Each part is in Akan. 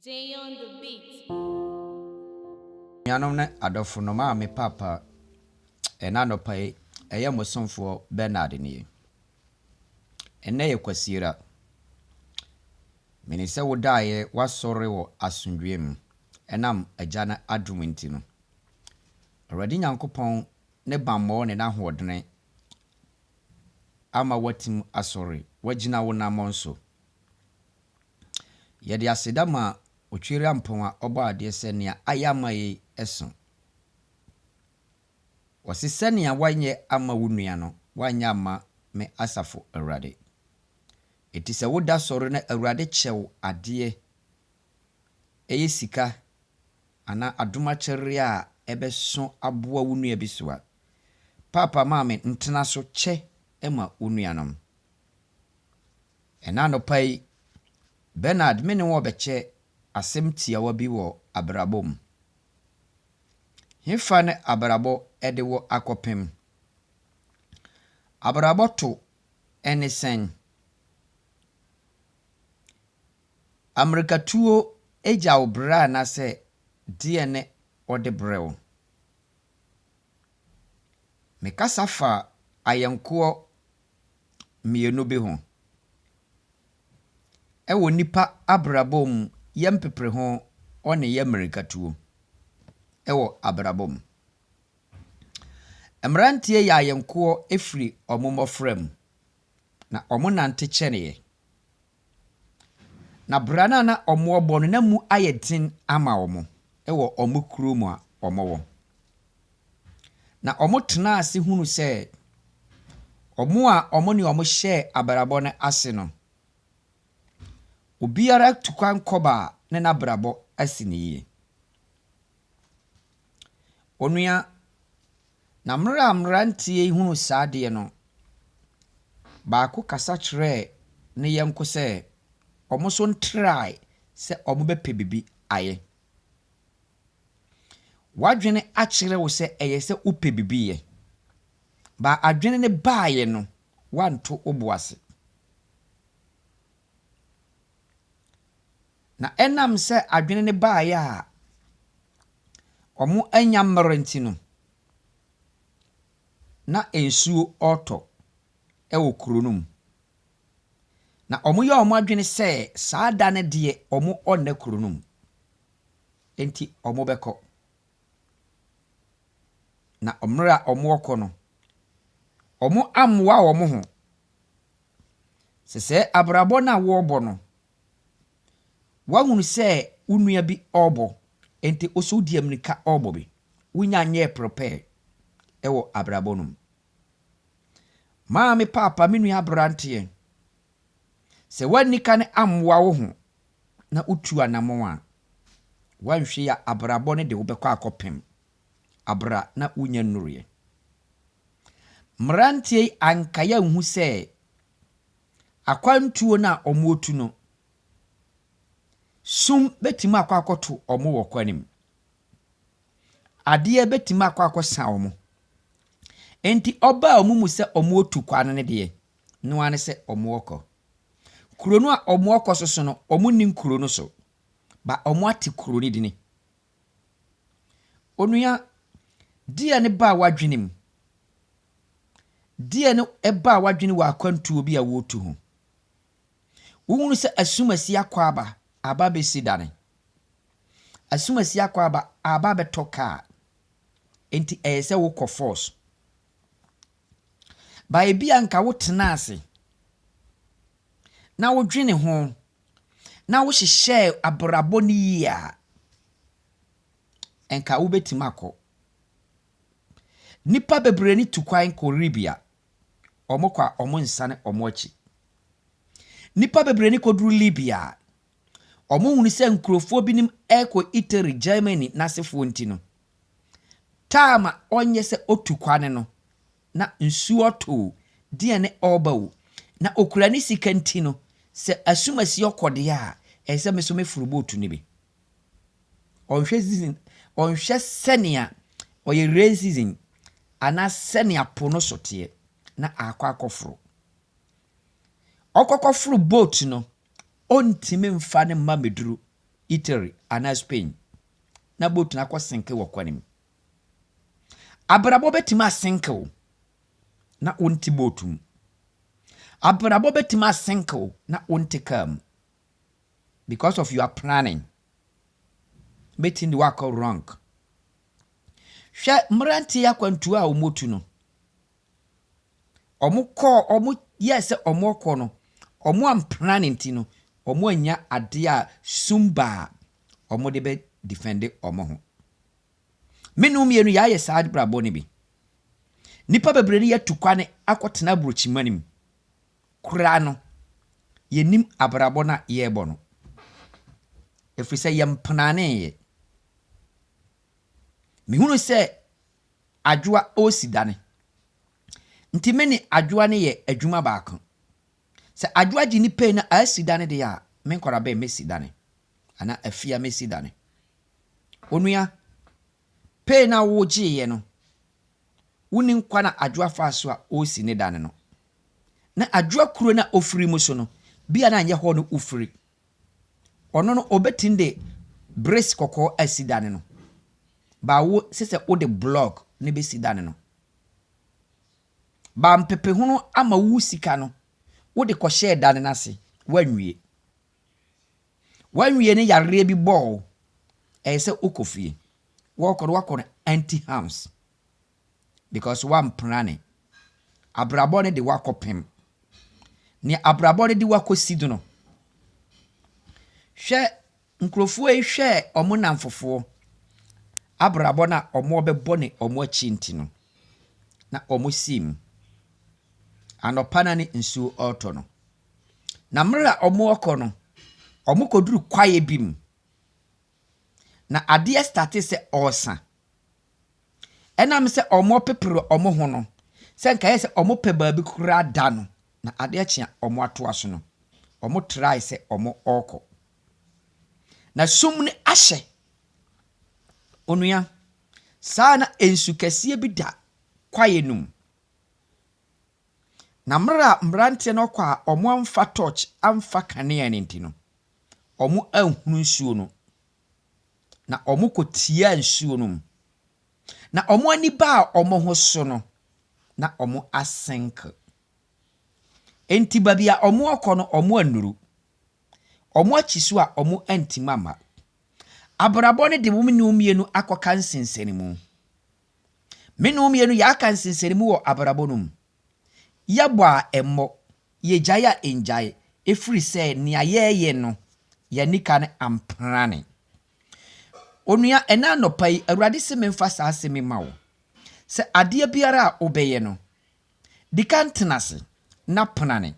Day on the beat. Nyanom ne adofo no ma me papa ena no pai eye mosomfo Benard ni. Ene ye kwasira. Meni se wodaye wasore wo asundwem enam agya na adom nti no. Awurade Nyankopɔn ne bammo ne nahodene ama watim asore wagina wo namon so. Yede asedama otwere ampon a oba ade se nea ayama yi eso. Wasi senia wanye ama wo nua no wanya ama me asafo Awurade. Eti se woda soro na Awurade kyew ade eye sika ana adoma kyere a ebeso aboa wo nua bisuwa. Papa maame ntena so kye ema wo nua nom. Ena no pai Benard mene wo beche asem tiawa bi wo abrabom. Hefa ne abrabo ede wo akopem. Abrabo to ene sen. Amerikatuo eja Obra na se diene ode brew. Mekasa fa ayenko mienu bi ho. Ewo nipa abrabom yempepre ho one ye Amerikatuo. Ewo abrabom. Emrantie ya ayenko efri omomofrem. Na omonante kyene. Na brana na omo no na mu ayetin ama omo. Ewo omo krom a omo wo. Na omo tena ase hunu se omo a omo ne omo hye abrabo ne ase no. Obiara tukwan koba ne na brabo ase ne yie. Onua na mrantie hunu saade no. Baako kasa kyerɛ ne yenko se omo so ntrai se omo bepe bibi aye. Wadwene akyere wo se eye se upe bibi ye. Ba adwene ne baaye no wanto oboase. Na enam se adwene ne baaye a omo anya mmerenti no. Na ensuo oto ewo kronum. Na omo ya omo adwene se saada ne de omo onne kronum. Enti omo beko. Na omra omo okono. Omo amwa omo ho. Sese abrabo na wo obo no. Wahunu se unua bi obo. Enti oso di amerika obo bi. Wunya nye prepare. Ewo abrabo num. Maame papa minu abrante. Se wanika ne amwa wo ho. Na utu anamo a. Wanhwe ya abrabo ne de wo bekọ akopem. Abra na unya nnuriye. Mrantie ankaya hu se akwantuo na omotu no. Sum betima akwakoto omo wo kwanim. Ade betima akwakosa omo. Enti oba omumu se omo otu kwane ne de. No ane se omo okọ. Kuro no a omo okọ soso no omo ni kuro no so. Ba omo ati kuro ni dini. Onua dia ne ba wadwenem. Dia ne eba wadwene wa akwantuo bi a wotu ho. Wohunu se asumasi akwa aba besi dane. Asumasi akwa aba betoka. Enti ese wo kɔ force. Ba ebi anka wo tena ase. Na wo dwene ho. Na wo hyehyɛ abrabo ni yia. Enka wo betima akɔ. Nipa bebre ni tukwan koribia. Omo kwa omo nsane omo achi. Nipa bebre ni koduru Libya. Omo hunu se nkurofo binim eko Italy, Germany nasefo ntino. Tama onye se otukwane no. Na nsuo to die ne obawo. Na okura ni sika ntino se asumasi okode a ese meso mefuru botu ni bi. Onhwe senia oye racism ana senia pono sotie na akofro. Okokofro boat no ontime mfa ne ma meduru Italy ana Spain na boat na kwa senke wo kwanim abrabo betima senke na onti boatum abrabo betima senke na onti kam because of your planning betin the work wrong hwe mranti akwantu a omotu no omo yes omo kọ no omo am planning ti no omo anya ade a sumba omo de be defend omo ho menu mienu ya ye saad brabo ne bi nipa bebre ne yatukwane akotena brochimanim kura no yenim abrabo na yebo no efrise yem planning ye mihunu se adwoa osidane nti meni adwoa ne ye adwuma baako se adwoa gi ni pe na asidane de ya men kwara be mesidane ana afia mesidane onua pe na wo gi ye no woni nkwa na adwoa faaso a osi ne dane no na adwoa kuro na ofiri mu so no bia na anye ho no ofiri ono no obetinde brace kokko asidane no ba wo sese wo de blog ne be sidane no ba mpepe hunu ama wu sika no wo de ko share dane nase wanwie ne yare bi ball ese okofie wo ko anti harms because one planning abrabo ne de wakopem ne abrabo ne de wakosidu no hwe nkrofo e hwe omo namfofo abrabo na omo bebo ne omo achinti no na omo sim anopana ne nsuo auto no na mra omo okọ no omo koduru kwaye bim na ade start se osa enam se omo pepere omo ho no se nka se omo pe ba bi kura da no na ade achia omo ato aso no omo try se omo okọ na sumne ahye onua sana ensu kese bi da kwaye num na mrante no kwa omo amfa torch amfa kanea ne ntino omo ahunu nsuo no na omo kotia nsuo no na omo ani ba omo ho so no na omo asenk enti babia omo okono omo anuru omo achisu a omo antimama abrabo ne de wumni mienu akoka nsensenimu menu mienu ya aka nsensenimu wo abrabo num yabwa emmo yejaya enjaye efiri se ni ayeye no yanika ne amprane onua ena nopai awurade se memfa saa se me mawo se ade biara a obeye no dikantenase na pnane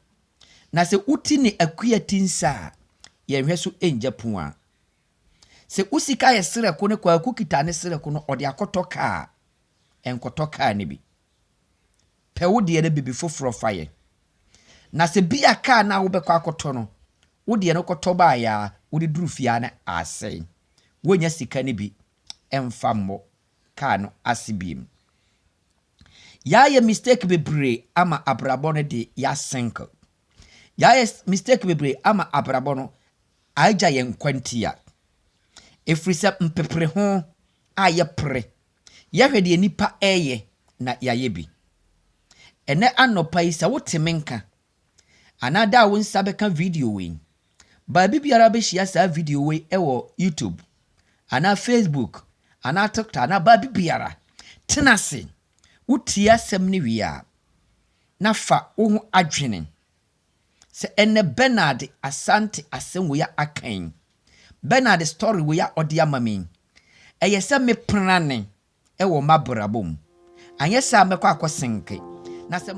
na se uti ne akua tinsa ye hwe so enjapun a se usika ye sere ko ne kwa akukita ne sere ko no ode akotoka enkotoka ne bi pe wo de ne bibi foforo faye na se bia ka na wo be kwa akoto no wo de ne kotoba ya wo de durufia na asai wonya sika ne bi emfa mmo ka no asibim ya ye mistake bebre ama abrabo ne de ya sink ya ye mistake bebre ama abrabo no aja ye nkwantia efrisa mpepre ho aye pre ya hwede nipa eye na ya ye bi ene anopa isa wotemenka anada wo nsa beka video we ba bibiara be hia sa video we ewo YouTube ana Facebook ana TikTok ana ba bibiara tenase utia sem ne wia na fa wo adwene se ene Benard Asante asem we ya akan Benard story we ya ode amame eye se me prane ewo mabrabom anye sa mekọ akosenke na se